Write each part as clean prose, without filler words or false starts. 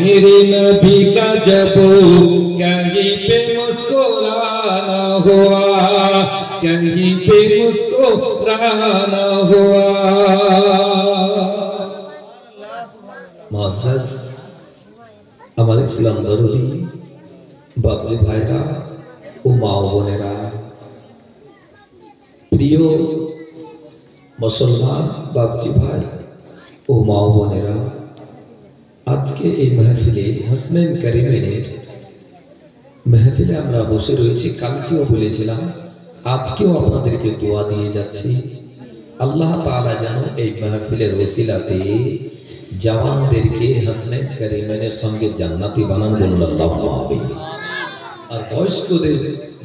मेरे नबी का जब कहीं पे मुस्कुराना हुआ, कहीं पे मुस्कुराना हुआ। मुअज़्ज़ज़ हमारे इस्लाम दरूदी बाबजी भाईरा ও মা ও বোনেরা, প্রিয় মুসলমান বাবজি ভাই ও মা ও বোনেরা, আজকে এই মাহফিলে হাসনাইন কারিমাইনের মাহফিলে আমরা বসে রয়েছি। কালকেও বলেছিলাম, আজকেও আপনাদেরকে দোয়া দিয়ে যাচ্ছি, আল্লাহ তাআলা যেন এই মাহফিলের ওসিলাতে জওয়ানদেরকে হাসনাইন কারিমাইনের সঙ্গে জান্নাতি বানান, বলুন আল্লাহুম্মা আমিন। আর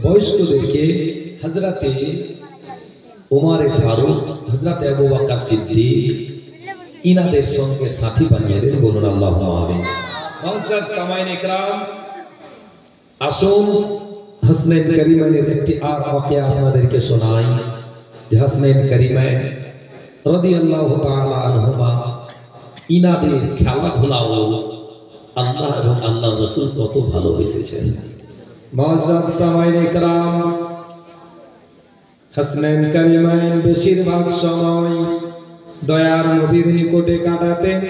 বয়স্কদেরকে হযরতে উমরে ফারুক, হযরতে আবু বকর সিদ্দিক ইনাদের সঙ্গে সাথী বানিয়ে দেন, বলুন আল্লাহুম্মা আমিন। মুআজ্জাজ সামাইন ইকরাম, আসুন হাসনাইন কারিমাইনের একটি আর ওয়াকিয়া আপনাদেরকে শোনাই। যে হাসনাইন কারিমাইন রাদিয়াল্লাহু তাআলা আনহুমা, ইনাদের খেলাধুলাও আল্লাহ এবং আল্লাহর রাসূল কত ভালোবেসেছেন। মুআজ্জাজ সামাইন ইকরাম, হাসনাইন কারিমাইন বেশিরভাগ সময় দয়ার নবীর নিকটে কাটাতেন,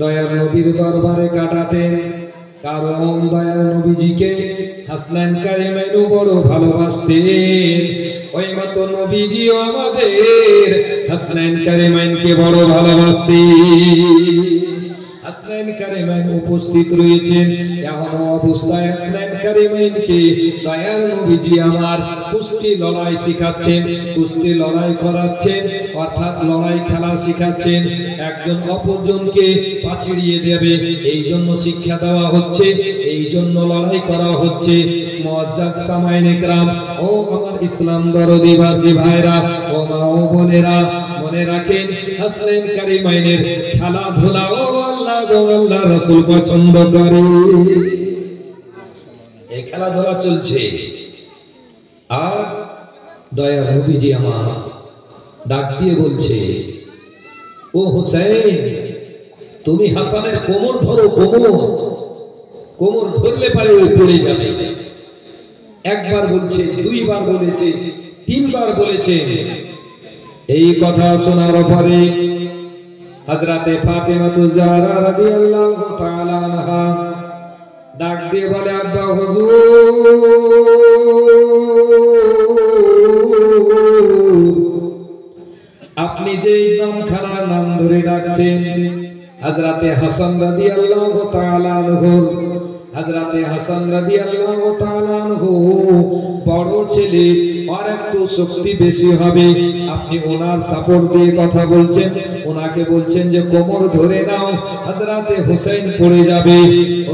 দয়ার নবীর দরবারে কাটাতেন। কারণ দয়ার নবীজিকে হাসনাইন কারিমাইনও বড় ভালোবাসতেন। ওই মতো নবীজিও আমাদের হাসনাইন কারিমাইনকে বড় ভালোবাসতেন। হাসনাইন কারিমাইন উপস্থিত রয়েছেন, এমন অবস্থায় হাসনাইন কারিমাইনকে দয়ার নবীজি আমার কুস্তি লড়াই শিখাচ্ছেন, কুস্তি লড়াই করাচ্ছেন, অর্থাৎ লড়াই খেলা শিখাচ্ছেন। একজন অপরজনকে পাছিড়িয়ে দেবে এই জন্য শিক্ষা দেওয়া হচ্ছে, এই জন্য লড়াই করা হচ্ছে। মুআজ্জাজ সামাইন ইকরাম, ও আমার ইসলাম দরদি বাজি ভাইরা ও মা ও বোনেরা, মনে রাখেন হাসনাইন কারিমাইনের খেলাধুলা ও আল্লাহ রাসূল পছন্দ করে। এই খেলাধুলা চলছে, আর দয়ার নবীজি আমার ডাক দিয়ে বলছে, ও হুসাইন, তুমি হাসানের কোমর ধরো, কোমর ধরলে পারে ও পড়ে যাবে। একবার বলছে, দুইবার বলেছে, তিনবার বলেছে। এই কথা শোনার পরে হযরতে ফাতেমাতুজ জাহরা রাদিয়াল্লাহু তাআলা আনহা ডাক দিয়ে বলে, আব্বা হুজুর, আপনি যে ইমামখানার নাম ধরে ডাকছেন, হযরতে হাসান রাদিয়াল্লাহু তাআলা আনহু, হযরতে হাসান রাদিয়াল্লাহু তাআলা আনহু বড় ছেলে, আর একটু শক্তি বেশি হবে। আপনি ওনার সাপোর্ট দিয়ে কথা বলছেন, ওনাকে বলছেন যে কোমর ধরে নাও, হযরতে হুসাইন পড়ে যাবে।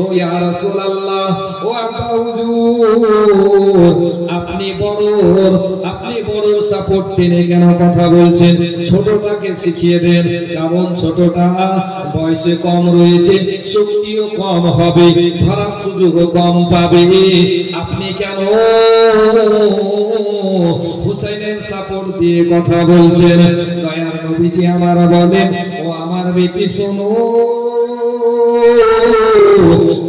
ও ইয়া রাসূলুল্লাহ, ও আব্বা হুজুর, আপনি বড় সাপোর্ট টেনে কেন কথা বলছেন? ছোটটাকে শিখিয়ে দেন, কারণ ছোটটা বয়সে কম রয়েছে, শক্তিও কম হবে, ধরার সুযোগও কম পাবে। আপনি কেন হুসাইনের সাপোর্ট দিয়ে কথা বলছেন? দয়ার নবীজি আমার বলেন, ও আমার বেটি শোনো,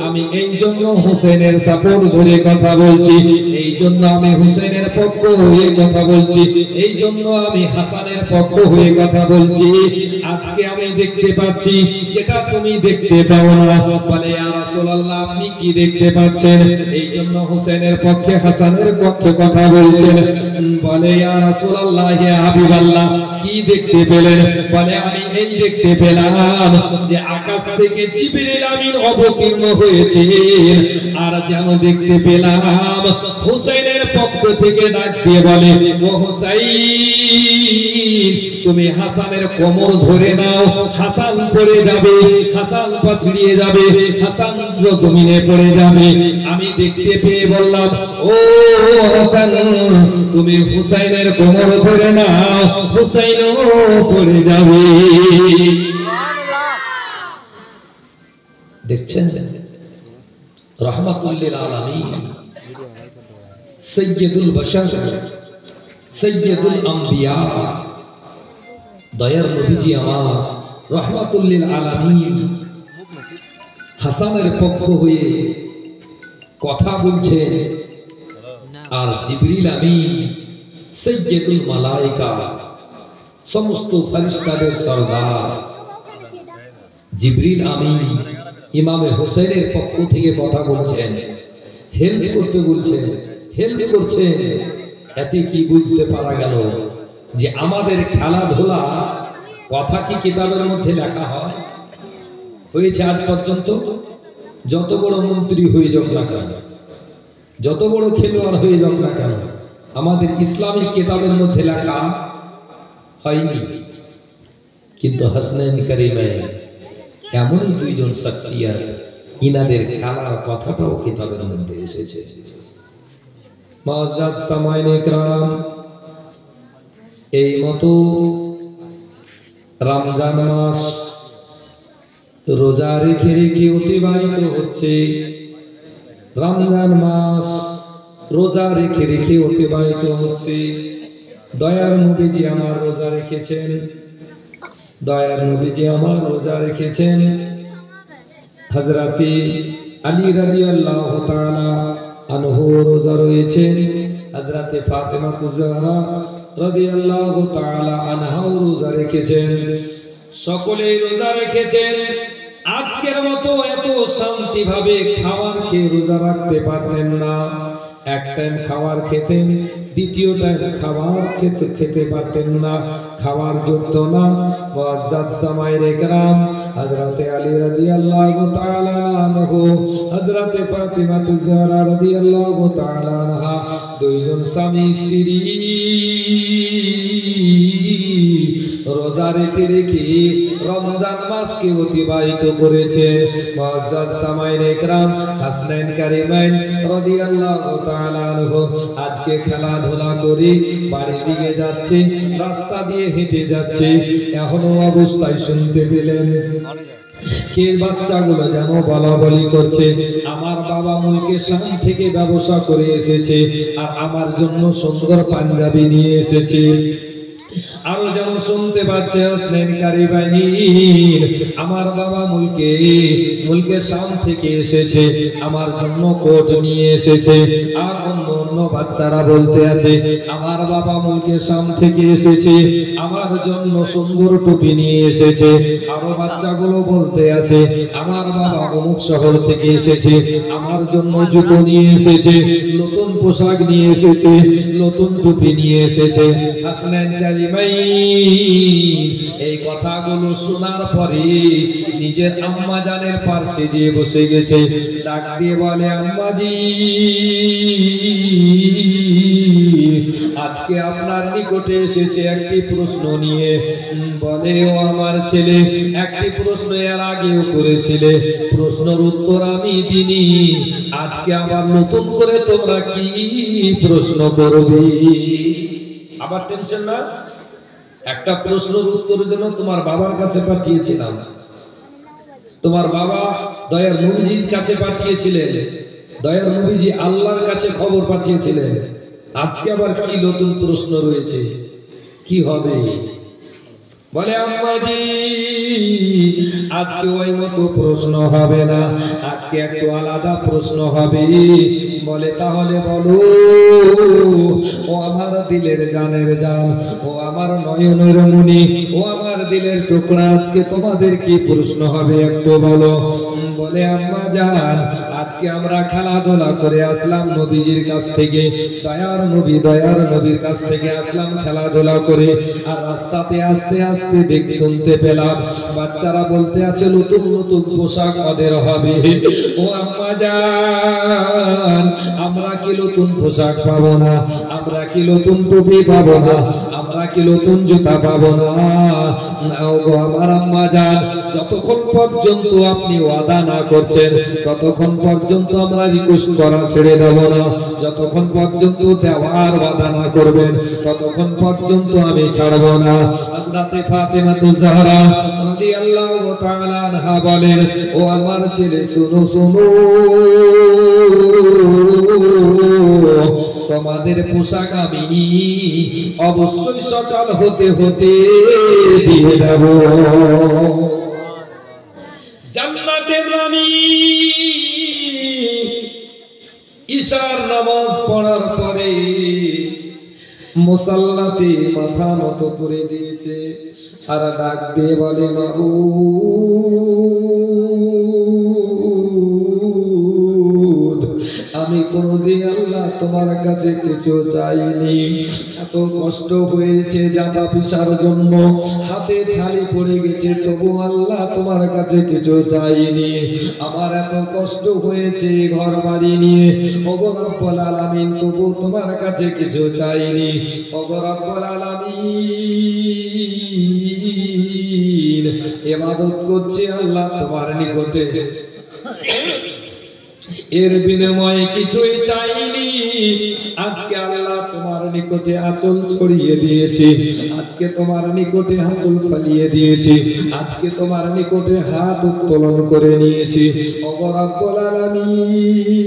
আমি এই জন্য হুসাইনের সাপোর্ট ধরে কথা বলছি, এই জন্য আমি হুসাইনের পক্ষ হয়ে কথা বলছি, এই জন্য আমি হাসানের পক্ষ হয়ে কথা বলছি। আজকে আমি দেখতে পাচ্ছি যেটা তুমি দেখতে পাও না। বলে, ইয়া রাসূলুল্লাহ, আপনি কি দেখতে পাচ্ছেন? এই জন্য হুসাইনের পক্ষে, হাসানের পক্ষে কথা বলছেন। বলে, ইয়া রাসূলুল্লাহ, ইয়া হাবিবাল্লাহ, কি দেখতে পেলেন? বলে, আমি এই দেখতে পেলাম যে আকাশ থেকে জিবরিল আমিন অবতীর্ণ হয়েছে, আর যেন দেখতে পেলাম হুসাইনের পক্ষ থেকে ডাক দিয়ে বলে, ও হুসাইন, তুমি হাসানের কোমর ধরে নাও, হাসান পড়ে যাবে, হাসান পাছড়িয়ে যাবে, হাসান জমিনে পড়ে যাবে। আমি দেখতে পেয়ে বললাম, ও হাসান, তুমি হুসাইনের কোমর ধরে নাও, হুসাইনও পড়ে যাবে। দেখছেন, রহমাতুল লিল আলামিন, সৈয়দুল বশর, সৈয়দুল আম্বিয়া, দয়ার নবীজি আমার রহমাতুল লিল আলামিন হাসানের পক্ষ হয়ে কথা বলছেন। আর জিবরিল আমিন সাইয়্যিদুল মালায়েকা, সমস্ত ফেরেশতাদের সরদার জিবরিল আমিন ইমামে হোসেনের পক্ষ থেকে কথা বলছেন, হেল্প করতে বলছেন, হেল্প করছেন। এতে কি বুঝতে পারা গেল যে আমাদের খেলাধুলা কথা কি কিতাবের মধ্যে লেখা হয়? হয়েছে আজ পর্যন্ত? যত বড় মন্ত্রী হয়ে যাক না কেন, যত বড় খেলোয়াড় হয়ে যাক না কেন, আমাদের ইসলামিক কিতাবের মধ্যে লেখা হয়নি। কিন্তু হাসনাইন কারিমাইন এমনই দুইজন শখসিয়ত, ইনাদের খেলার কথাটাও কিতাবের মধ্যে এসেছে। মুআজ্জাজ সামাইন ইকরাম, এই মতো রমজান মাস রোজা রেখে রেখে অতিবাহিত হচ্ছে। রমজান মাস রোজা রেখে রেখে অতিবাহিত হচ্ছে। দয়ার নবীজি আমার রোজা রেখেছেন, দয়ার নবীজি আমার রোজা রেখেছেন। হযরতে আলী রাদিয়াল্লাহু তাআলা আনহু রোজা রয়েছেন, হযরতে ফাতেমা তুজহরা রাদিয়াল্লাহু তাআলা আনহা রোজা রেখেছেন, সকলেই রোজা রেখেছেন। আজকের মতো এত শান্তি ভাবে খাবার খেয়ে রোজা রাখতে পারতেন না। এক টাইম খাবার খেতেন, দ্বিতীয় টাইম খাবার খেতে পারতেন না, খাবার জুটত না। মুআজ্জাজ সামাইর ইকরাম, হযরতে আলী রাদিয়াল্লাহু তাআলা আনহু, হযরতে ফাতিমা তুজহরা রাদিয়াল্লাহু তাআলা আনহা, দুইজন স্বামী স্ত্রী রোজা রেখে রেখে রমজান মাসকে অতিবাহিত করেছে। মুআজ্জাজ সামাইর ইকরাম, হাসনাইন কারিমাইন রাদিয়াল্লাহু তাআলা আনহু আজকে খেলাধুলা করে বাড়ি দিকে যাচ্ছে, রাস্তা দিয়ে হেঁটে যাচ্ছে। এখনো অবস্থায় শুনতে পেলেন কে বাচ্চাগুলো যেন বলাবলি করছে, আমার বাবা মুলকে শাম থেকে ব্যবসা করে এসেছে আর আমার জন্য সুন্দর পাঞ্জাবি নিয়ে এসেছে। আরো যেন শুনতে পাচ্ছে হাসনাইন কারিমাইন, আমার বাবা মুলকে শাম থেকে এসেছে, আমার জন্য কোট নিয়ে এসেছে। আর অন্য অন্য বাচ্চারা বলতে আছে, আমার বাবা মুলকে শাম থেকে এসেছে, আমার জন্য সুন্দর টুপি নিয়ে এসেছে। আরো বাচ্চাগুলো বলতে আছে, আমার বাবা অমুক শহর থেকে এসেছে, আমার জন্য জুতো নিয়ে এসেছে, নতুন পোশাক নিয়ে এসেছে, নতুন টুপি নিয়ে এসেছে। হাসনাইন কারিমাইন এই কথাগুলো শোনার পরে নিজের আম্মা জানের পাশে যেয়ে বসে গেছে, ডাক দিয়ে বলে, আম্মাজি আজকে আপনার নিকটে এসেছে একটি প্রশ্ন নিয়ে। বলে, ও আমার ছেলে, একটি প্রশ্ন এর আগেও করেছিলে, প্রশ্নের উত্তর আমি দিনি, আজকে আবার নতুন করে তোমরা কি প্রশ্ন করবে? আবার টেনশন না? একটা প্রশ্নের উত্তরের জন্য তোমার বাবার কাছে পাঠিয়েছিলাম, তোমার বাবা দয়ার নবীজির কাছে পাঠিয়েছিলেন, দয়ার নবীজি আল্লাহর কাছে খবর পাঠিয়েছিলেন। আজকে আবার কি নতুন প্রশ্ন রয়েছে, কি হবে? বলে, আম্মাজি আজকে ওই মতো প্রশ্ন হবে না, আজকে একটু আলাদা প্রশ্ন হবে। বলে, তাহলে বলো। ও আমার দিলের জানের জান, ও আমার নয়নের মণি, ও আমার দিলের টুকরা, আজকে তোমাদের কি প্রশ্ন হবে একটু বলো। বলে, আম্মা জান আজকে আমরা খেলাধুলা করে আসলাম নবীজির কাছ থেকে, দয়ার নবীর কাছ থেকে আসলাম খেলাধুলা করে। আর রাস্তাতে আস্তে আস্তে শুনতে পেলাম বাচ্চারা বলতে আছে নতুন নতুন পোশাক ওদের হবে। ও আম্মা জান আমরা কি নতুন পোশাক পাবো না? আমরা কি নতুন টুপি পাবো না? আমরা কি নতুন জুতা পাবো না? গো আমার আম্মা জান, যতক্ষণ পর্যন্ত আপনি ওয়াদা না করছেন ততক্ষণ পর্যন্ত আমরা রিকোয়েস্ট করা ছেড়ে দেব না, যতক্ষণ পর্যন্ত দেওয়ার ওয়াদা না করবেন ততক্ষণ পর্যন্ত আমি ছাড়বো না। হযরতে ফাতেমা তুজহরা রাদিয়াল্লাহু তাআলা আনহা বলেন, ও আমার ছেলে শুনো শুনো, তোমাদের পোশাক আমি অবশ্যই সকাল হতে হতে দিয়ে দেব। জান্নাতের রানী ঈশার নামাজ পড়ার পরে মুসাল্লাতে মাথা নত করে দিয়েছে আর ডাক দিয়ে বলে মাবুদ আমি কোনদিন আল্লাহ তোমার কাছে কিছু চাইনি, এত কষ্ট হয়েছে জামা পিসার জন্য, হাতে ছাড়ি পড়ে গেছে, তবু আল্লাহ তোমার কাছে কিছু চাইনি। আমার এত কষ্ট হয়েছে ঘর বাড়ি নিয়ে, ওগো রব্বুল আলামিন, তবু তোমার কাছে কিছু চাইনি। ওগো রব্বুল আলামিন, ইবাদত করছি আল্লাহ তোমার নিকটে, এর বিনিময়ে কিছুই চাইনি। আজকে আল্লাহ তোমার নিকটে আঁচল ছড়িয়ে দিয়েছি, আজকে তোমার নিকটে আঁচল ফেলিয়ে দিয়েছি, আজকে তোমার নিকটে হাত উত্তোলন করে নিয়েছি। ওগো রব্বুল আলামিন,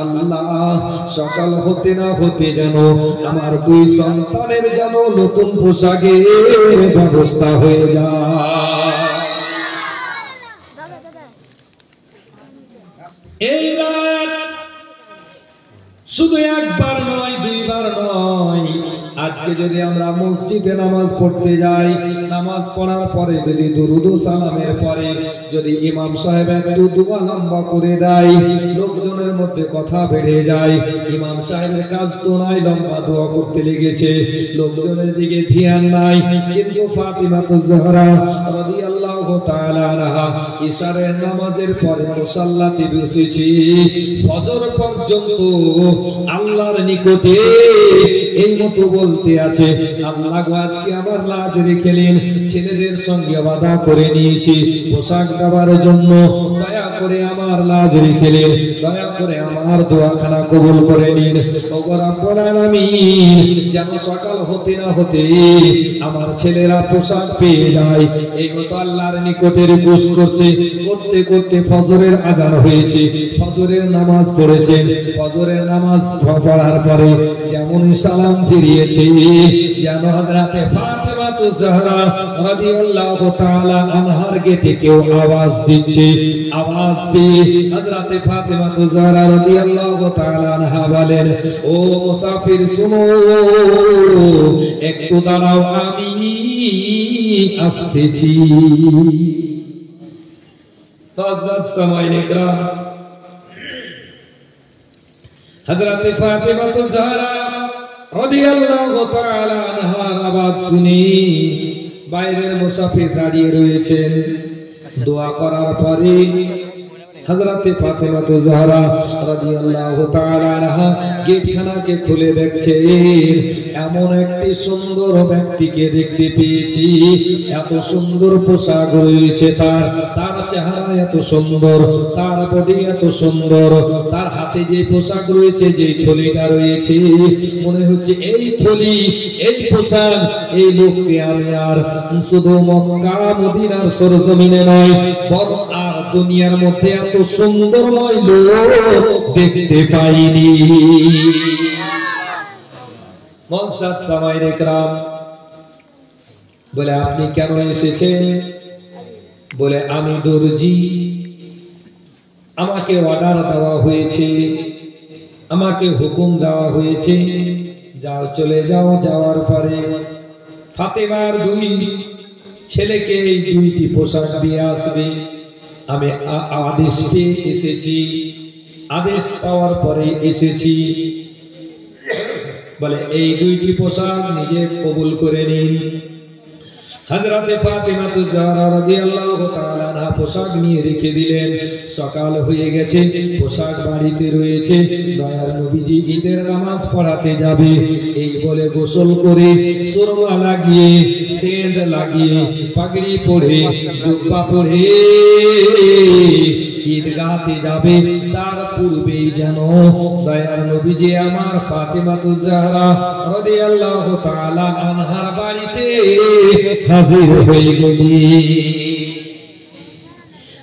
আল্লাহ সকাল হতে না হতে যেন আমার দুই সন্তানের যেন নতুন পোশাকের ব্যবস্থা হয়ে যায়। এই রাত শুধু একবার নয়, দুইবার নয়, আজকে যদি আমরা মসজিদে নামাজ পড়তে যাই, নামাজ পড়ার পরে যদি দুরুদ ও সালামের পরে যদি ইমাম সাহেব একটু দোয়া লম্বা করে দেয়, লোকজনের মধ্যে কথা বেড়ে যায়। ইমাম সাহেবের কাজ তো নাই লম্বা দোয়া করতে লেগেছে, লোকজনের দিকে ধ্যান নাই। কিন্তু ফাতিমাতুজ জোহরা রাদিয়াল্লাহু তাআলা আনহা ইশারের নামাজের পরে মুসাল্লাতে বসেছি, ফজর পর্যন্ত আল্লাহর নিকটে এই মতো বলতে আছে, আল্লাহ গো আজকে আমার লাজ রেখেলেন, ছেলেদের সঙ্গে ওয়াদা করে নিয়েছি পোশাক দেওয়ার জন্য, দয়া করে আমার লাজ রেখেলেন, দয়া করে আমার দোয়াখানা কবুল করে নিন। ওগো রব্বুল আলামিন, যেন সকাল হতে না হতে আমার ছেলেরা পোশাক পেয়ে যায়, এই মতো আল্লাহর নিকটে রিকোয়েস্ট করছে। করতে করতে ফজরের আযান হয়েছে, ফজরের নামাজ পড়েছেন, ফজরের নামাজ পড়ার পরে যেমন সালাম ফিরিয়েছে, যেন হযরতে ফাতিমাতুজ জোহরা রাদিয়াল্লাহু তাআলা আনহার গেটে কেউ আওয়াজ দিচ্ছে। আওয়াজ পেয়ে হযরতে ফাতিমাতুজ জোহরা রাদিয়াল্লাহু তাআলা আনহা বলেন, ও মুসাফির শুনো, একটু দাঁড়াও, আমি আসতেছি। হযরত সামাইনে کرام, হযরতে ফাতিমাতুজ জোহরা রাদিয়াল্লাহু তাআলা আনহার আওয়াজ শুনে বাইরের মুসাফির দাঁড়িয়ে রয়েছেন। দোয়া করার পরে হযরতে ফাতিমাতুজ জোহরা রাদিয়াল্লাহু তাআলা আনহা গেটখানাকে খুলে দেখছেন, এমন একটি সুন্দর ব্যক্তিকে দেখতে পেয়েছি, এত সুন্দর পোশাক রয়েছে তার চেহারা এত সুন্দর, তার বডি এত সুন্দর, তার হাতে যে পোশাক রয়েছে, যে থলিটা রয়েছে, মনে হচ্ছে এই থলি, এই পোশাক, এই লোককে আমি আর শুধু মক্কা মদিনার সরজমিনে নয়, বরং আর দুনিয়ার মধ্যে এত সুন্দরময় লোক দেখতে পাইনি। মুআজ্জাজ সামাইনে کرام বলে, আপনি কেন এসেছেন? বলে, আমি দর্জি, আমাকে অর্ডার দেওয়া হয়েছে, আমাকে হুকুম দেওয়া হয়েছে, যাও চলে যাও। যাওয়ার পরে ফাতেমার দুই ছেলেকে এই দুইটি পোশাক দিয়ে আসবে। আমি আদেশ পেয়ে এসেছি, আদেশ পাওয়ার পরে এসেছি। বলে, এই দুইটি পোশাক নিজে কবুল করে নিন। হযরতে ফাতিমাতুজ জোহরা রাদিয়াল্লাহু তাআলা আনহা পোশাক নিয়ে রেখে দিলেন। সকাল হয়ে গেছে, পোশাক বাড়িতে রয়েছে, দয়ার নবীজি ঈদের নামাজ পড়াতে যাবে। এই বলে গোসল করে, সুরমা লাগিয়ে, সেন্ট লাগিয়ে, পাগড়ি পরে, জুব্বা পরে ঈদগাহতে যাবে। তার পূর্বেই যেন দয়ার নবীজি আমার ফাতিমাতুজ জোহরা রাদিয়াল্লাহু তাআলা আনহার বাড়িতে হাজির হয়ে গেলি।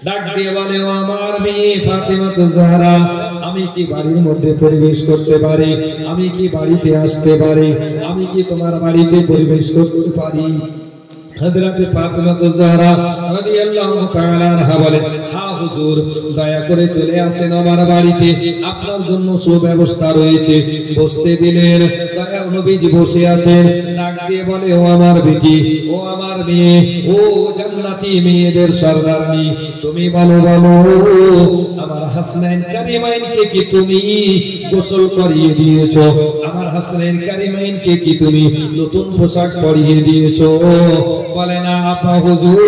ডাক দিয়ে বলে, ও আমার মেয়ে ফাতিমাতুজ জোহরা, আমি কি বাড়ির মধ্যে প্রবেশ করতে পারি? আমি কি বাড়িতে আসতে পারি? আমি কি তোমার বাড়িতে প্রবেশ করতে পারি? হযরতে ফাতিমা জাহরা রাদিয়াল্লাহু তাআলা আনহা বলেন, হ্যাঁ হুজুর, দয়া করে চলে আসেন আমার বাড়িতে, আপনার জন্য সুব্যবস্থা রয়েছে। বসতে দিলেন। দয়ার নবীজি বসে আছেন। ডাক দিয়ে বলে, ও আমার বেটি, ও আমার মেয়ে, ও জান্নাতি মেয়েদের সরদারনি, তুমি বলো আমার হাসনাইন কারিমাইনকে কি তুমি গোসল করিয়ে দিয়েছো? আমার হাসনাইন কারিমাইনকে কি তুমি নতুন পোশাক পরিয়ে দিয়েছো? বলে, না আপা হুজুর,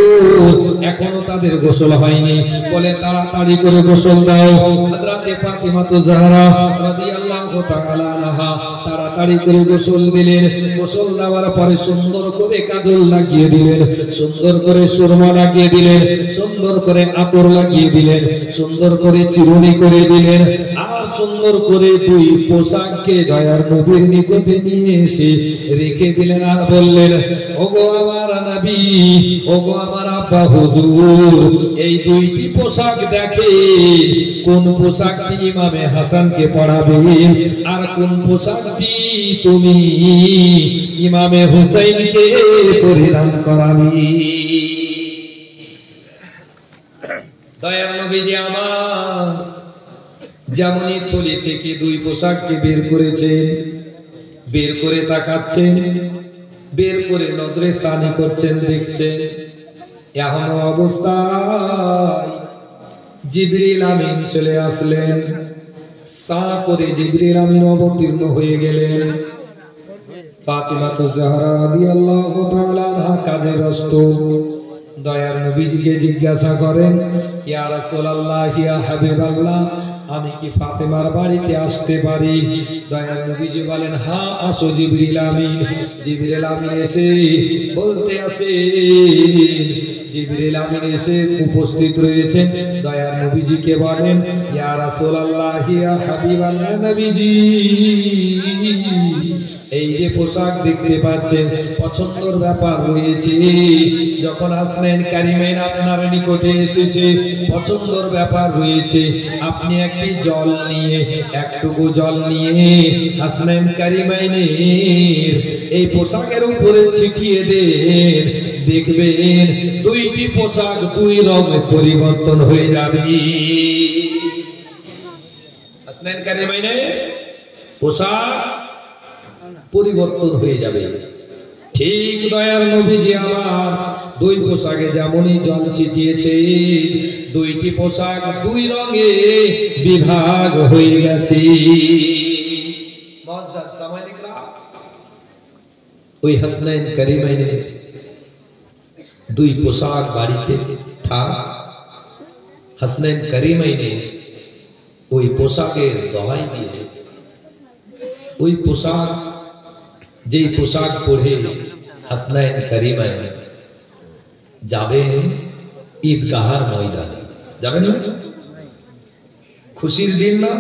এখনো তাদের গোসল হয়নি। বলে, তাড়াতাড়ি করে গোসল দাও। হযরতে ফাতিমা জাহরা রাদিয়াল্লাহু তাআলা আনহা তাড়াতাড়ি করে গোসল দিলেন। গোসল দেওয়ার পরে সুন্দর করে কাজল লাগিয়ে দিলেন, সুন্দর করে সুরমা লাগিয়ে দিলেন, সুন্দর করে আতর লাগিয়ে দিলেন, সুন্দর করে চিরুনি করে দিলেন, আর সুন্দর করে দুই পোশাককে দয়ার নবীর নিকটে নিয়ে এসে রেখে দিলেন। আর বললেন, ওগো আমার নবী, ওগো আমার আব্বা হুজুর, এই দুইটি পোশাক দেখে, কোন পোশাকটি ইমামে হাসানকে পরাবে আর কোন পোশাকটি তুমি ইমামে হুসাইনকে পরিধান করাবে। দয়ার নবীজি আমার যেমনই থলি থেকে দুই পোশাককে বের করেছেন, বের করে তাকাচ্ছেন, বের করে নজরে সানি করছেন, দেখছেন। এমন অবস্থায় জিবরিল আমিন চলে আসলেন। সা করে জিবরিল আমিন অবতীর্ণ হয়ে গেলেন। ফাতিমা জাহরা রাদিয়াল্লাহু তাআলা আনহা কাজে ব্যস্ত। দয়ার নবীজিকে জিজ্ঞাসা করেন, ইয়া রাসূলুল্লাহ, ইয়া হাবিবাল্লাহ, আমি কি ফাতেমার বাড়িতে আসতে পারি? দয়ার নবীজি বলেন, হ্যাঁ আসো জিবরিল আমিন। জিবরিল আমিন এসে বলতে আসে, জিবরিল আমিন এসে উপস্থিত রয়েছেন। দয়ার নবীজিকে বলেন, ইয়া রাসূলুল্লাহ, ইয়া হাবিবাল্লাহ নবীজি, এই যে পোশাক দেখতে পাচ্ছেন, পছন্দের ব্যাপার রয়েছে। যখন হাসনাইন কারিমাইন আপনার নিকটে এসেছে, পছন্দের ব্যাপার রয়েছে। আপনি একটি জল নিয়ে, একটুকু জল নিয়ে হাসনাইন কারিমাইনের এই পোশাকের উপরে ছিটিয়ে দেন, দেখবেন দুইটি পোশাক দুই রঙে পরিবর্তন হয়ে যাবে। হাসনাইন কারিমাইনের পোশাক পরিবর্তন হয়ে যাবে। ঠিক দয়ার নবীজি আমার দুই পোশাকে যেমনই জল ছিটিয়েছে, দুইটি পোশাক দুই রঙে বিভাগ হয়ে গেছে। ওই হাসনাইন কারিমাইনের দুই পোশাক বাড়িতে থাক, হাসনাইন কারিমাইনের ওই পোশাকের দোহাই দিয়ে, ওই পোশাক, যেই পোশাক পরে হাসনাইন কারিমাইন যাবেন ঈদগাহার ময়দানে, যাবেন না? খুশির দিন না?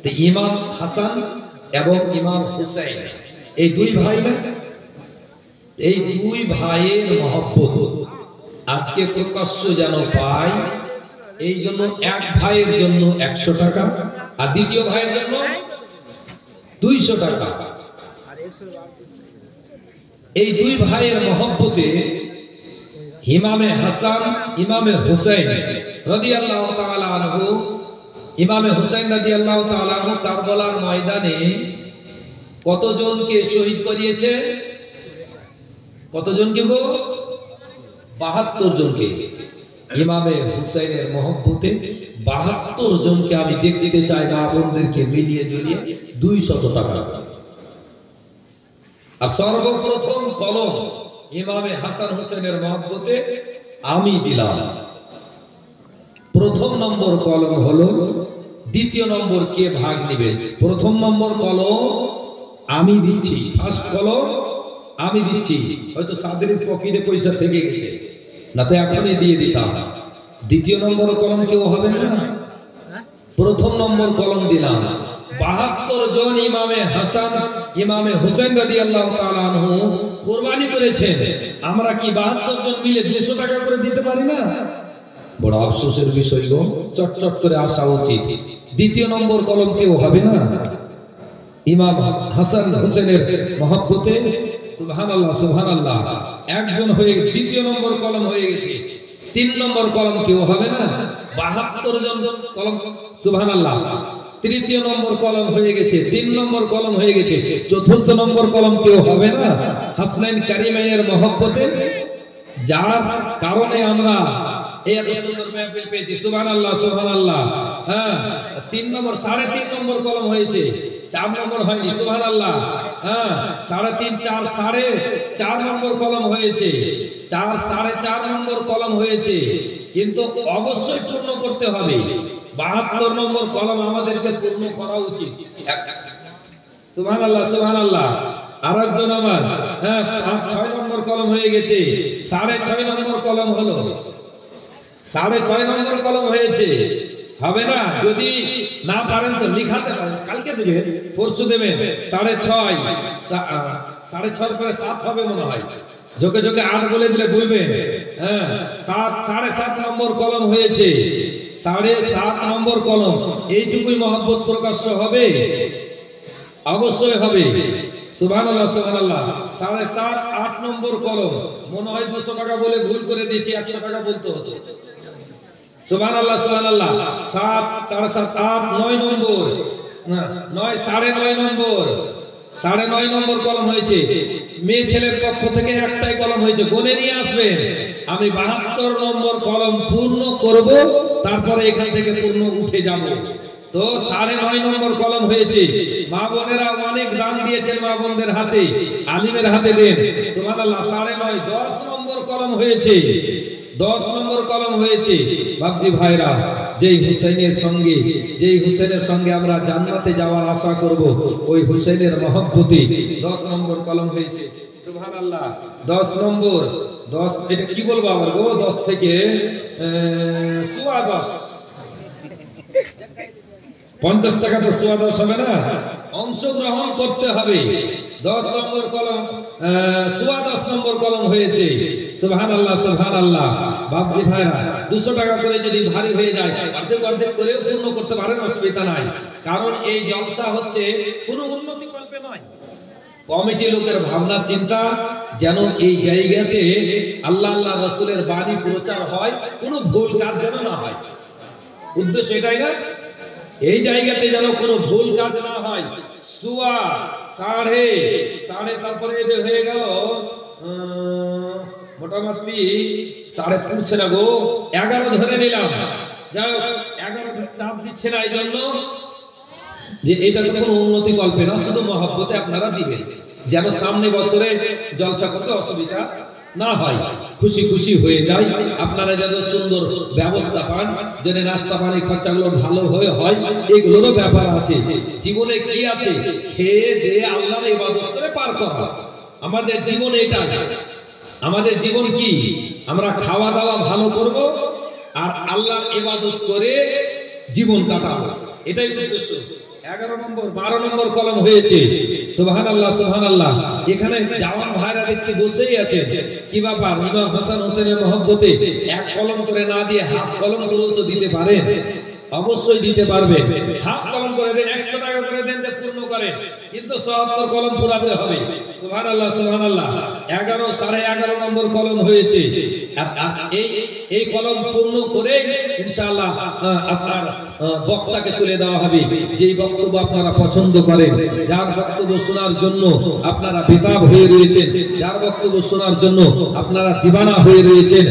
তো ইমাম হাসান এবং ইমাম হুসাইন এই দুই ভাই না, এই দুই ভাইয়ের মহব্বত আজকে প্রকাশ্য যেন পায়, এই জন্য এক ভাইয়ের জন্য 100 টাকা আর দ্বিতীয় ভাইয়ের জন্য 200 টাকা। এই দুই ভাইয়ের মহব্বতে ইমামে হাসান, ইমামে হুসাইন রাদিয়াল্লাহু তাআলা আনহু, ইমামে হুসাইন রাদিয়াল্লাহু তাআলা আনহু কারবালার ময়দানে কতজনকে শহীদ করিয়েছে? কতজনকে গো? 72 জনকে। ইমামে হুসাইনের মহব্বতে 72 জনকে আমি দেখতে চাই, মা বোনদেরকে মিলিয়ে জুলিয়ে 200 টাকা। আর সর্বপ্রথম কলম ইমামে হাসান হুসাইনের মহব্বতে আমি দিলাম। প্রথম নম্বর কলম হলো, দ্বিতীয় নম্বর কে ভাগ নিবে? প্রথম নম্বর কলম আমি দিচ্ছি, ফার্স্ট কলম আমি দিচ্ছি। হয়তো সাদরের পকেটে পয়সা থেকে গেছে, না তো এখনই দিয়ে দিতাম। দ্বিতীয় নম্বর কলম কেউ হবে না। প্রথম নম্বর কলম দিলাম। 72 জন ইমামে হাসান, ইমামে হুসাইন রাদিয়াল্লাহু তাআলা আনহু কুরবানি করেছেন। আমরা কি 72 জন মিলে 200 টাকা করে দিতে পারি না? বড় আফসোসের বিষয় গো, চটচট করে আসা উচিত। দ্বিতীয় নম্বর কলম কেউ হবে না। ইমাম হাসান হুসাইনের মহব্বতে সুবহানাল্লাহ, সুবহানাল্লাহ। একজন হয়ে দ্বিতীয় নম্বর কলম হয়ে গেছে। 3 নম্বর কলম কেউ হবে না, 72 জন কলম, সুবহানাল্লাহ। তৃতীয় নম্বর কলম হয়ে গেছে, 3 নম্বর কলম হয়ে গেছে, চতুর্থ নম্বর কলম কেউ হবে না। হাসনাইন কারিমাইনের মহব্বতে, যার কারণে আমরা এই এত সুন্দর মাহফিল পেয়েছি, সুবহানাল্লাহ সুবহানাল্লাহ। হ্যাঁ, 3 নম্বর 3.5 নম্বর কলম হয়েছে, 4 নম্বর হয়নি, সুবহানাল্লাহ। হ্যাঁ, 3.5 4 4.5 নম্বর কলম হয়েছে, 4 4.5 নম্বর কলম হয়েছে, কিন্তু অবশ্যই পূর্ণ করতে হবে। 72 নম্বর কলম আমাদেরকে পূর্ণ করা উচিত। সুবহানাল্লাহ সুবহানাল্লাহ। আরেকজন আমার, হ্যাঁ, 6 নম্বর কলম হয়ে গেছে, 6.5 নম্বর কলম হলো, 6.5 নম্বর কলম হয়েছে। হবে না, যদি না পারেন তো লিখাতে পারেন, কালকে দেবেন, পরশু দেবেন। 6.5 6.5 পরে 7 হবে মনে হয়, ঝোঁকে ঝোঁকে 8 বলে দিলে বলবেন। হ্যাঁ, 7.5 নম্বর কলম হয়েছে, 7.5 নম্বর কলম। এইটুকুই মহব্বত প্রকাশ্য হবে, অবশ্যই হবে। সুবহানাল্লাহ সুবহানাল্লাহ। 7.5 8 নম্বর কলম, মনে হয় 200 টাকা বলে ভুল করে দিয়েছি, 100 টাকা বলতে হতো। সুবহানাল্লাহ সুবহানাল্লাহ। 7 7.5 8 9 নম্বর, 9 9.5 নম্বর, 9.5 নম্বর কলম হয়েছে। মেয়ে ছেলের পক্ষ থেকে একটাই কলম হয়েছে, গনে নিয়ে আসবেন। আমি 72 নম্বর কলম পূর্ণ করব, তারপরে এখান থেকে পূর্ণ উঠে যাব। তো 9.5 নম্বর কলম হয়েছে। মা বোনেরা অনেক দান দিয়েছেন, মা বোনদের হাতে, আলিমের হাতে দেন, সুবহানাল্লাহ। 9.5 10 নম্বর কলম হয়েছে, 10 নম্বর কলম হয়েছে। বাপজি ভাইরা, যেই হুসেনের সঙ্গে আমরা জান্নাতে যাওয়ার আশা করব, ওই হুসেনের মহব্বতে 10 নম্বর কলম হয়েছে, সুবহানাল্লাহ। 10 নম্বর, 10 এটা কি বলবো আবার গো, 10 থেকে 10 50 টাকা তো 10 হবে না, অংশগ্রহণ করতে হবে। 10 নম্বর কলম, 10 নম্বর কলম হয়েছে, সুবহানাল্লাহ সুবহানাল্লাহ। বাপজি ভাইরা, 200 টাকা করে যদি ভারী হয়ে যায়, অর্ধেক অর্ধেক করেও পূর্ণ করতে পারেন, অসুবিধা নাই। কারণ এই জলসা হচ্ছে কোনো উন্নতি কল্পে নয়, কমিটি লোকের ভাবনা চিন্তা যেন এই জায়গাতে আল্লাহ আল্লাহ রাসূলের বাণী প্রচার হয়, কোনো ভুল কাজ যেন না হয়। উদ্দেশ্য এটাই না, এই জায়গাতে যেন কোনো ভুল কাজ না হয়। সুয়া সাড়ে তারপরে এদের হয়ে গেল মোটামুটি 11.5 পড়ছে না গো, 11 ধরে নিলাম। যাই হোক, 11 চাপ দিচ্ছে না, এই জন্য যে এটা তো কোনো উন্নতি কল্পে না, শুধু মহব্বতে আপনারা দিবেন, যেন সামনে বছরে জলসা করতে অসুবিধা না হয়, খুশি খুশি হয়ে যায়। আপনারা যেন সুন্দর ব্যবস্থা পান, যেন নাস্তা পানি খরচাগুলো ভালো হয়ে হয়, এগুলোরও ব্যাপার আছে। জীবনে কি আছে, খেয়ে দিয়ে আল্লাহর ইবাদত করে পার করা আমাদের জীবন। এটা আমাদের জীবন কি, আমরা খাওয়া দাওয়া ভালো করব আর আল্লাহর ইবাদত করে জীবন কাটাবো, এটাই উদ্দেশ্য। 11 নম্বর 12 নম্বর কলম হয়েছে, সুবহানাল্লাহ সুবহানাল্লাহ। এখানে জওয়ান ভাইরা দেখছি বসেই আছে, কি ব্যাপার? ইমাম হাসান হোসেনের মহব্বতে 1 কলম করে না দিয়ে হাফ কলম করেও তো দিতে পারেন, অবশ্যই দিতে পারবেন। হাফ কলম করে দেন, 100 টাকা করে দেন, পূর্ণ করেন, কিন্তু ৭০ কলম পুরাতে হবে। সুবহানাল্লাহ সুবহানাল্লাহ। 11 11.5 নম্বর কলম হয়েছে। এই কলম পূর্ণ করে ইনশাআল্লাহ আপনার বক্তাকে তুলে দেওয়া হবে, যেই বক্তব্য আপনারা পছন্দ করেন, যার বক্তব্য শোনার জন্য আপনারা বেতাব হয়ে রয়েছেন, যার বক্তব্য শোনার জন্য আপনারা দিবানা হয়ে রয়েছেন।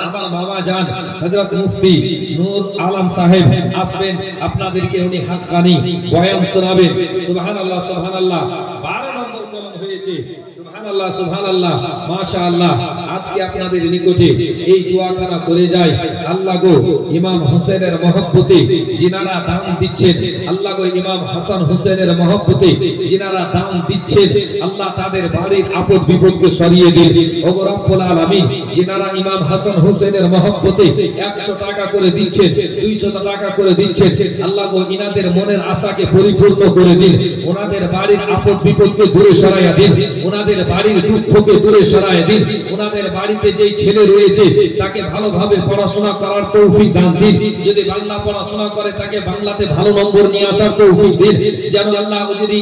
আমার বাবা জান হযরত মুফতি নূর আলম সাহেব আসবেন, আপনাদেরকে উনি হাক্কানি বয়ান শোনাবেন। সুবহানাল্লাহ সুবহানাল্লাহ। 12 নম্বর কলম হয়েছে, সুবহানাল্লাহ সুবহানাল্লাহ, মাশাআল্লাহ। আজকে আপনাদের নিকটে এই দোয়াখানা করে যায়, আল্লাহ গো ইমাম হোসেনের মহব্বতে যিনারা দান দিচ্ছেন, আল্লাহ গো ইমাম হাসান হোসেনের মহব্বতে যিনারা দান দিচ্ছেন, আল্লাহ তাদের বাড়ির আপদ বিপদকে সরিয়ে দিন। ওগো রব্বুল আলামিন, যিনারা ইমাম হাসান হোসেনের মহব্বতে 100 টাকা করে দিচ্ছেন, 200 টাকা করে দিচ্ছেন, আল্লাহ গো ইনাদের মনের আশাকে পরিপূর্ণ করে দিন, ওনাদের বাড়ির আপদ বিপদকে দূরে সরাইয়া দিন, ওনাদের বাড়ির দুঃখকে দূরে সরাইয়া দিন, ওনাদের আপনাদের বাড়িতে যেই ছেলে রয়েছে তাকে ভালোভাবে পড়াশোনা করার তৌফিক দান দিন। যদি বাংলা পড়াশোনা করে তাকে বাংলাতে ভালো নম্বর নিয়ে আসার তৌফিক দিন। যেন আল্লাহ যদি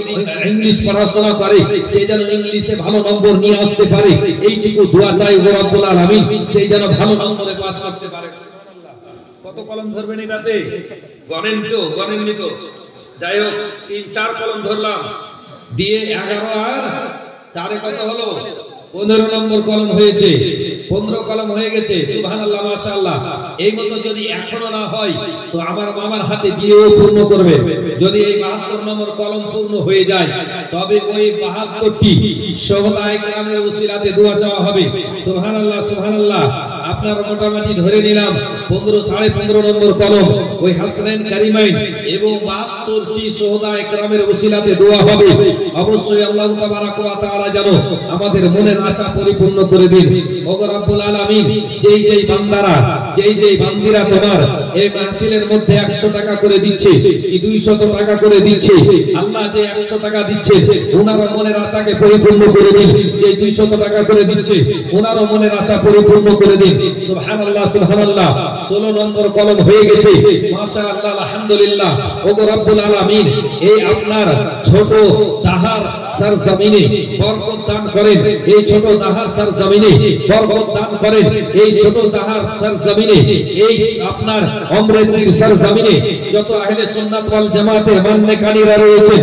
ইংলিশ পড়াশোনা করে সে যেন ইংলিশে ভালো নম্বর নিয়ে আসতে পারে, এইটুকু দোয়া চাই গো রব্বুল আলামিন, সেই যেন ভালো নম্বরে পাস করতে পারে। কত কলম ধরবেন এটাতে? গণেননি তো? যাই হোক 3-4 কলম ধরলাম, দিয়ে 11 আর 4 কত হলো? 15 নম্বর কলম হয়েছে, 15 কলম হয়ে গেছে। সুবহানাল্লাহ, মাশাআল্লাহ। এই মতো যদি এখনো না হয় তো আমার মামার হাতে দিয়েও পূর্ণ করবে। যদি এই 72 নম্বর কলম পূর্ণ হয়ে যায় তবে ওই 72টি শহদায়ে কেরামের উসিলাতে দোয়া চাওয়া হবে। সুবহানাল্লাহ, সুবহানাল্লাহ। আপনার মোটামুটি ধরে নিলাম 15 নম্বর কলম ওই হাসনাইন কারিমাইন এবং 72টি শহদায়ে কেরামের উসিলাতে দোয়া হবে। অবশ্যই আল্লাহ তাবারক ওয়া তাআলা যেন আমাদের মনের আশা পরিপূর্ণ করে দিন। ওগো রব্বুল আলামিন, যেই বান্দারা যেই বান্দিরা তোমার এই মাহফিলের মধ্যে 100 টাকা করে দিচ্ছে কি 200 টাকা করে দিচ্ছে, আল্লাহ যে 100 টাকা দিচ্ছে ওনার মনের আশাকে পরিপূর্ণ করে দিন। যে 200 টাকা করে দিচ্ছে ওনার মনের আশা পরিপূর্ণ করে দিন। সুবহানাল্লাহ, সুবহানাল্লাহ। 16 নম্বর কলম হয়ে গেছে, মাশাআল্লাহ, আলহামদুলিল্লাহ। ওগো রব্বুল আলামিন, এই আপনার ছোট দাহার সরজমিনে বরকত দান করেন। এই ছোট দাহার সরজমিনে বরকত দান করেন। এই ছোট দাহার সরজমিনে, এই আপনার অমৃতির সরজমিনে যত আহলে সুন্নাত ওয়াল জামাতের মান্যকারীরা রয়েছে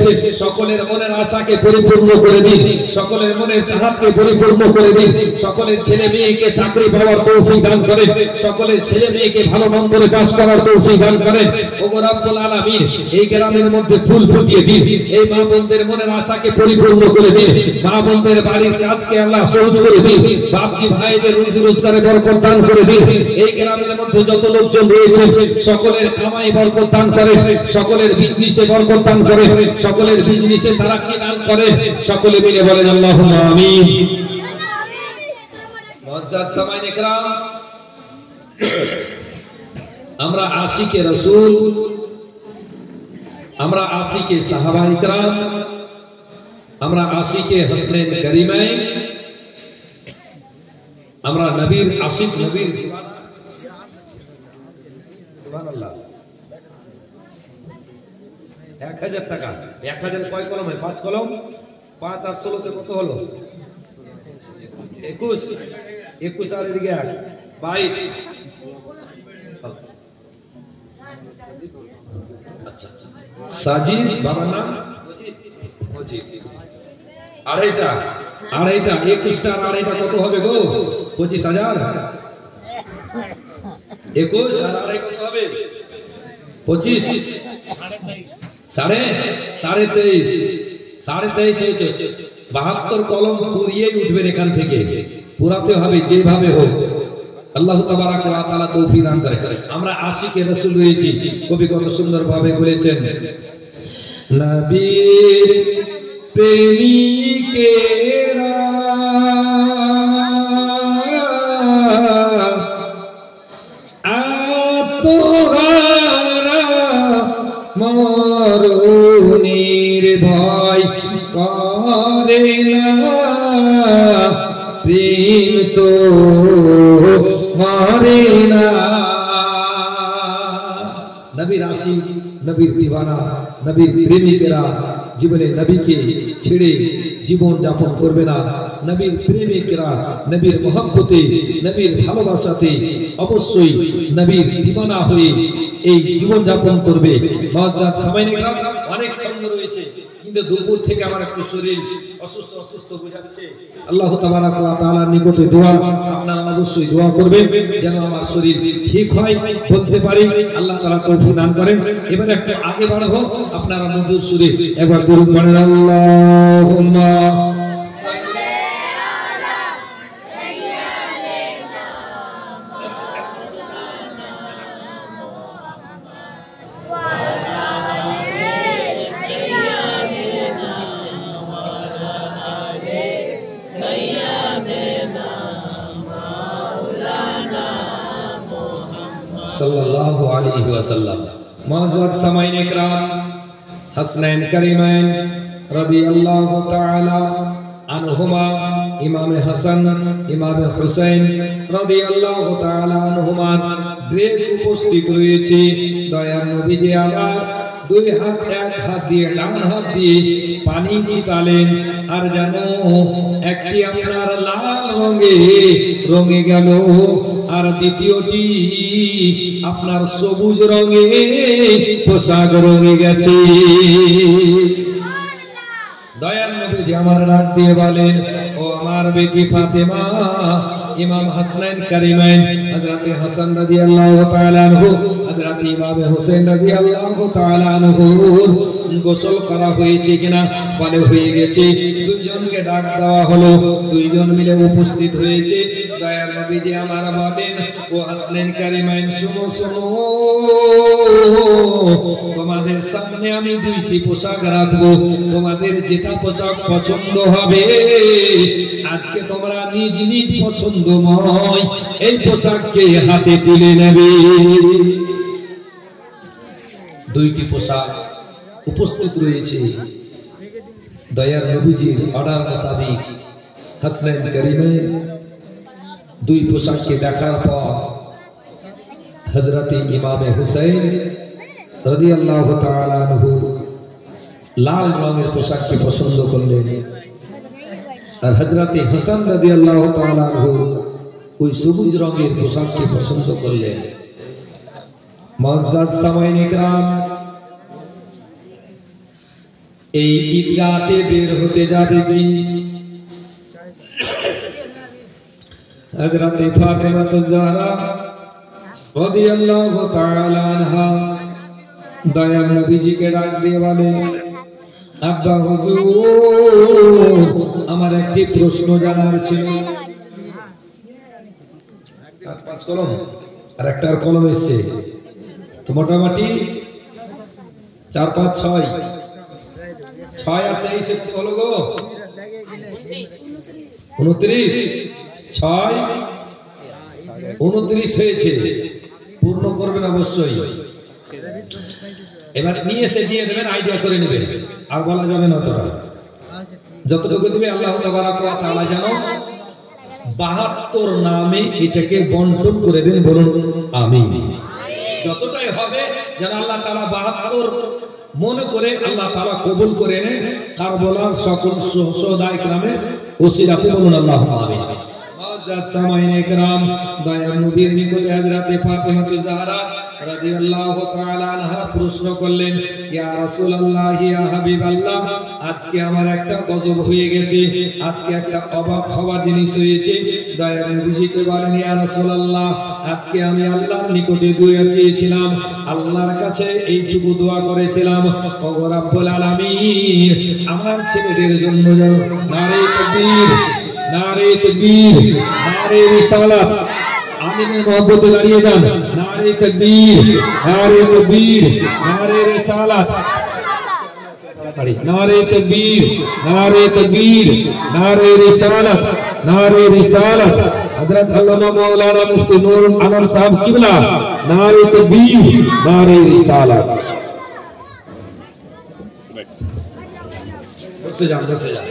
সকলের মনের আশাকে পরিপূর্ণ করে দিন, সকলের মনের চাহাতকে পরিপূর্ণ করে দিন। সকলের ছেলে মেয়েকে চাকরি পাওয়ার তৌফিক দান করেন, সকলের ছেলে মেয়েকে ভালো নম্বরে পাস করার তৌফিক দান করেন। ওগো রব্বুল আলামিন, এই গ্রামের মধ্যে ফুল ফুটিয়ে দিন। এই মা বোনদের মনের আশাকে পরিপূর্ণ করে দিন। মা বোনদের বাড়ির কাজকে আল্লাহ সহজ করে দিন। বাপজি ভাইদের রুজি রোজগারে বরকত দান করে দিন। এই গ্রামের মধ্যে যত লোকজন রয়েছে সকলের কামাই বরকত দান করেন, সকলের বিজনেসে বরকত দান করেন, সকলের বিজনেসে তারাক্কি দান করেন। সকলে মিলে বলেন আল্লাহুম্মা আমিন। মুআজ্জাজ সামাইনে کرام, আমরা আশিকে রাসূল, আমরা আশিকে সাহাবায়ে کرام, আমরা আশিকে হাসনাইন কারিমাইন, আমরা নবীর আশিক, নবীর দিওয়ানা। সুবহানাল্লাহ। 1000 টাকা, 1000 কয় কলম হয়? 5 কলম। 5 আর 16 তে কত হলো? 21 আর এদিকে 22। আচ্ছা, সাজিদ বাবার নাম মজিদ। আড়াইটা 21টা আর আড়াইটা কত হবে গো? 25,000। 21 আর আড়াই কত হবে? 25। 23.5 হয়েছে। 72 কলম পুরিয়ে উঠবেন এখান থেকে, পুরাতে হবে যেভাবে হোক। আল্লাহ তাবারক ওয়া তাআলা তৌফিক দান করে। আমরা আশিকে রাসূল রয়েছি। কবি কত সুন্দর ভাবে বলেছেন, নবীর প্রেমিকেরা আত্মহারা মরণের ভয় করে না, প্রেম তো মরে না। নবীর আশিক, নবীর দিওয়ানা, নবীর প্রেমিকেরা জীবনে নবীকে ছেড়ে জীবন যাপন করবে না। নবীর প্রেমিকেরা নবীর মহব্বতে, নবীর ভালোবাসাতে অবশ্যই নবীর দিওয়ানা হয়ে এই জীবন যাপন করবে। মুআজ্জাজ সামাইনে کرام, অনেক ছন্দ রয়েছে কিন্তু দুপুর থেকে আমার একটু শরীর অসুস্থ বুঝাচ্ছে। আল্লাহ তাবারক ওয়া তাআলার নিকটে দোয়া, আপনারা অবশ্যই দোয়া করবেন যেন আমার শরীর ঠিক হয়, বলতে পারি। আল্লাহ তাআলা তৌফিক দান করেন। এবারে একটু আগে বাড়াবো, আপনারা মধুর সুরে একবার দরুদ পড়েন। আল্লাহুম্মা সাল্লাল্লাহু আলাইহি ওয়াসাল্লাম। মুআজ্জাজ সামাইনে کرام, হাসনাইন কারিমাইন রাদিয়াল্লাহু তাআলা আনহুমা ইমামে হাসান ইমামে হুসাইন রাদিয়াল্লাহু তাআলা আনহুমার ড্রেস উপস্থিত রয়েছে। দয়ার নবীজি আমার দুই হাত, এক হাত দিয়ে ডান হাত দিয়ে পানি ছিটালেন, আর যেন একটি আপনার লাল রঙে গেল, আর দ্বিতীয়টি আপনার সবুজ রঙে পোশাক রঙে গেছে। দয়ার নবীজি আমার ডাক দিয়ে বলেন, ও আমার বেটি ফাতেমা, ইমাম হাসনাইন কারিমাইন হযরতে হাসান রাদিয়াল্লাহু তাআলা আনহু, হযরতে ইমাম হুসাইন রাদিয়াল্লাহু তাআলা আনহুর গোসল করা হয়েছে কিনা? বলে হয়ে গেছে। দুইজনকে ডাক দেওয়া হলো, দুইজন মিলে উপস্থিত হয়েছে। দয়ার নবীজি আমার বলেন, ও হাসনাইন কারিমাইন, শুনো শুনো, তোমাদের সামনে আমি দুইটি পোশাক রাখবো, তোমাদের যেটা পোশাক পছন্দ হবে আজকে তোমরা নিজ নিজ পছন্দময় এই পোশাককে হাতে তুলে নেবে। দুইটি পোশাক উপস্থিত রয়েছে। দয়ার নবীজির অর্ডার মোতাবেক হাসনাইন কারিমাইন দুই পোশাককে দেখার পর হযরতে ইমামে হুসাইন রাদিয়াল্লাহু তাআলা আনহু লাল রঙের পোশাককে পছন্দ করলেন, আর হযরতে হাসান রাদিয়াল্লাহু তাআলা আনহু ওই সবুজ রঙের পোশাককে পছন্দ করলেন। মুআজ্জাজ সামাইন ইকরাম, এই ঈদগাহতে বের হতে যাবে কি হযরতে ফাতেমাতুজ জাহরা রাদিয়াল্লাহু তাআলা আনহা দয়ার নবীজিকে ডাক দিয়ে বলে, আব্বা হুজুর, আমার একটি প্রশ্ন জানার ছিল। পাঁচ কলম আর একটা কলম এসছে তো, মোটামুটি 4 5 6 6 আর 23 কত হলো গো? 29 6 29 হয়েছে। পূর্ণ করবেন অবশ্যই। এবার নিয়ে এসে দিয়ে দেবেন, আইডিয়া করে নেবেন, আর বলা যাবে না অতটা। যতটুকু দিবে আল্লাহ তাবারাক ওয়া তাআলা যেন 72 নামে এটাকে বন্টন করে দেন, বলুন আমিন। যতটাই হবে যেন আল্লাহ তাআলা 72 মনে করে আল্লাহ তাআলা কবুল করে নেন। কারবালার সকল শহীদ کرامের ওসিলাতে বলুন আল্লাহুম্মা আমিন। মুআজ্জাজ সামাইন ইকরাম, দয়ার নবীর নিকটে হযরতে ফাতেমাতুজ জাহরা রাদিয়াল্লাহু তাআলা আনহা প্রশ্ন করলেন, ইয়া রাসূলুল্লাহ, ইয়া হাবিবাল্লাহ, আজকে আমার একটা গজব হয়ে গেছে, আজকে একটা অবাক হওয়ার জিনিস হয়েছে। দয়ার নবীজিকে বলেন, ইয়া রাসূলুল্লাহ, আজকে আমি আল্লাহর নিকটে দোয়া চেয়েছিলাম, আল্লাহর কাছে এইটুকু দোয়া করেছিলাম, ও রব্বুল আলামিন, আমার ছেলেদের জন্য যেন নারে তাকবীর, নারে তাকবীর, নারে রিসালাত, আমিনের মহব্বতে দাঁড়িয়ে যান, নারে তাকবীর, নারে তাকবীর, নারে রিসালাত, নারে তাকবীর, নারে তাকবীর, নারে রিসালাত, নারে রিসালাত। হযরত আল্লামা মাওলানা মুফতি নূরুল আলম সাহেব কিবলা, নারে তাকবীর, নারে রিসালাত। বসে যান, বসে যান।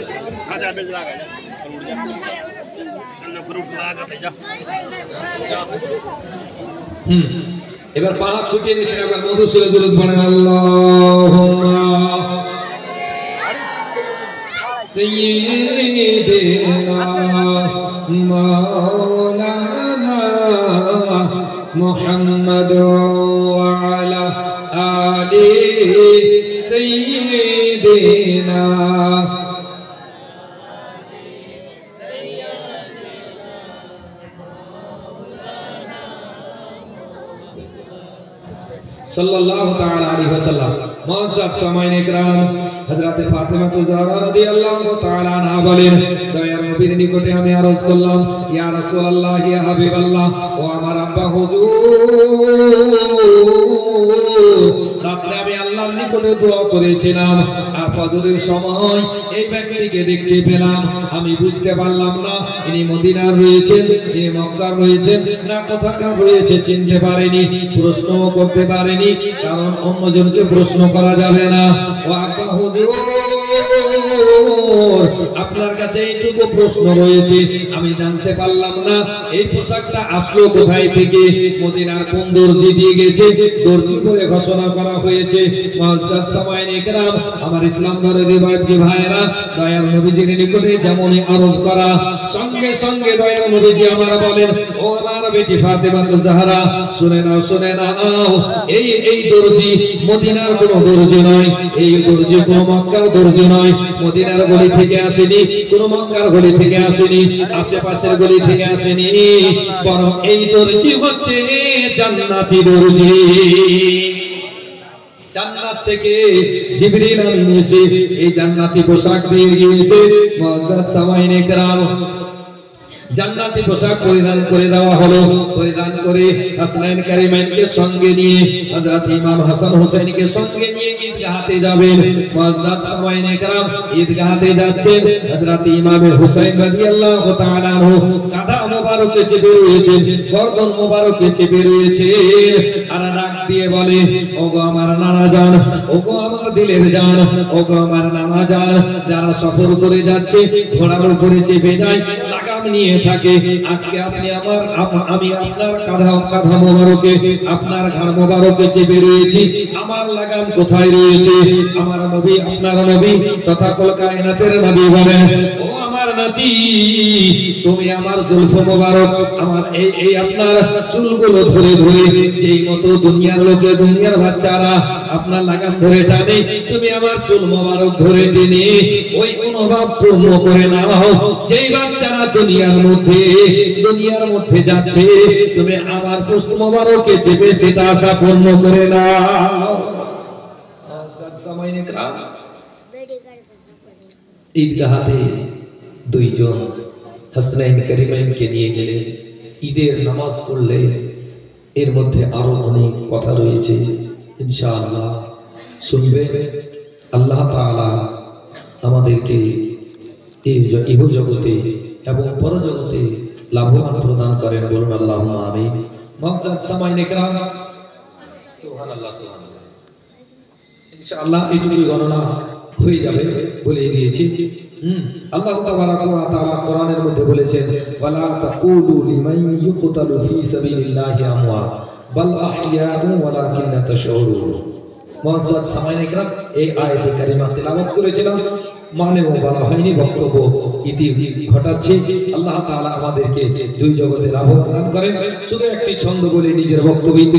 এবার পা ছুটিয়ে নিয়েছেন, আবার মধু সুরে দুরূদ পড়েন, আল্লাহুম্মা সাইয়্যিদিনা মাওলানা মুহাম্মদ ওয়া আলা আলি সাইয়্যিদিনা সাল্লাল্লাহু তাআলা আলাইহি ওয়াসাল্লাম। মুআজ্জাজ সামাইন ইকরাম, হযরতে ফাতেমাতুজ জাহরা রাদিয়াল্লাহু তাআলা আনহা বলেন, দয়ার নবীর নিকটে আমি আরজ করলাম, ইয়া রাসূলুল্লাহ, ইয়া হাবিবাল্লাহ, ও আমার আব্বা হুজুর, রাতে আমি আল্লাহর নিকটে দোয়া করেছিলাম, আর ফজরের সময় এই ব্যক্তিকে দেখতে পেলাম, আমি বুঝতে পারলাম না ইনি মদিনার রয়েছেন, ইনি মক্কার রয়েছেন, না কোথাকার রয়েছে চিনতে পারিনি, প্রশ্ন করতে পারিনি, কারণ অন্যজনকে প্রশ্ন করা যাবে না। ও আব্বা হুজুর, আপনার কাছে এইটুকু প্রশ্ন রয়েছে, আমি জানতে পারলাম না এই পোশাকটা আসলো কোথায় থেকে, মদিনার কোন দর্জি দিয়ে গেছে? দর্জি করে ঘোষণা করা হয়েছে। মুআজ্জাজ সামাইনে কেরাম, আমার ইসলাম দরদি ভাইয়েরা, দয়ার নবীজির নিকটে যেমনই আরজ করা, সঙ্গে সঙ্গে দয়ার নবীজি আমার বলেন, ও আমার বেটি ফাতেমাতুজ জাহরা, শুনে নাও, শুনে নাও, এই দর্জি মদিনার কোন দর্জি নয়, এই দর্জি কোন মক্কার দর্জি নয়, মদিনার গলি থেকে আসেনি, কোন মক্কার গলি থেকে আসেনি, আশেপাশের গলি থেকে আসেনি, বরং এই দর্জি হচ্ছে জান্নাতি দর্জি। জান্নাত থেকে জিবরিল আমিন এসে এই জান্নাতি পোশাক দিয়ে গিয়েছে। মুআজ্জাজ সামাইনে কেরাম, জান্নাতি পোশাক পরিধান করে দেওয়া হলো। পরিধান করে হাসনাইন কারিমাইনকে সঙ্গে নিয়ে হযরত ইমাম হাসান হুসাইনকে সঙ্গে নিয়ে ঈদগাহতে যাবেন। মুআজ্জাজ সামাইনে কেরাম ঈদগাহতে যাচ্ছেন। হযরত ইমাম হুসাইন রাদিয়াল্লাহু তাআলা আনহু কাঁধা মোবারকে চেপে রয়েছেন, গর্দন মোবারকে চেপে রয়েছেন, আর ডাক দিয়ে বলে, ওগো আমার নানা জান, ওগো আমার দিলের জান, ওগো আমার নানা জান। যারা সফর করে যাচ্ছে ঘোড়ার উপরে চেপে যায়, লাগাম নিয়ে থাকে, আজকে আপনি আমি আপনার কাঁধা মোবারকে, আপনার ঘাড় মোবারকে চেপে রয়েছি, আমার লাগাম কোথায় রয়েছে? আমার নবী, আপনার নবী তথাকল কায়নাতের নবী বলেন, ও আমার নাতি, তুমি আমার জুলফ মোবারক, আমার এই আপনার চুলগুলো ধরে ধরে যেই মতো দুনিয়ার লোকে, দুনিয়ার বাচ্চারা আপনার লাগাম ধরে টানে, তুমি আমার চুল মোবারক ধরে টেনে ওই অনুভব পূর্ণ করে নাও। যেই বাচ্চারা দুনিয়ার মধ্যে যাচ্ছে, তুমি আমার পুষ্ট মোবারকে চেপে সেটা আশা পূর্ণ করে নাও। ঈদগাহতে দুইজন হাসনাইন কারিমাইনকে নিয়ে গেলে ঈদের নামাজ পড়লে এর মধ্যে আরো অনেক কথা রয়েছে, ইনশাআল্লাহ শুনবে। আল্লাহ তাআলা আমাদেরকে এই ইহ জগতে এবং পরজগতে লাভবান প্রদান করেন, বলুন আল্লাহুম্মা আমিন। মুআজ্জাজ সামাইনে কেরাম, সুবহানাল্লাহ, সুবহানাল্লাহ, ইনশাআল্লাহ এইটুকুই গণনা হয়ে যাবে, বলে দিয়েছি। আল্লাহ তাবারাকা ওয়া তাআলা কোরআনের মধ্যে বলেছেন, ওয়ালা তাকুলু লিমান ইউকতালু ফি সাবিলিল্লাহি আমওয়াত বাল আহইয়াউ ওয়ালাকিন লা তাশউরুন। মুআজ্জাজ সামাইনে কেরাম এই আয়াতে কারিমা তেলাওয়াত করেছিলাম, মানেও বলা হয়নি, বক্তব্য ইতি ঘটাচ্ছি। আল্লাহ তাআলা আমাদেরকে দুই জগতে লাভবান দান করেন। শুধু একটি ছন্দ বলে নিজের বক্তব্য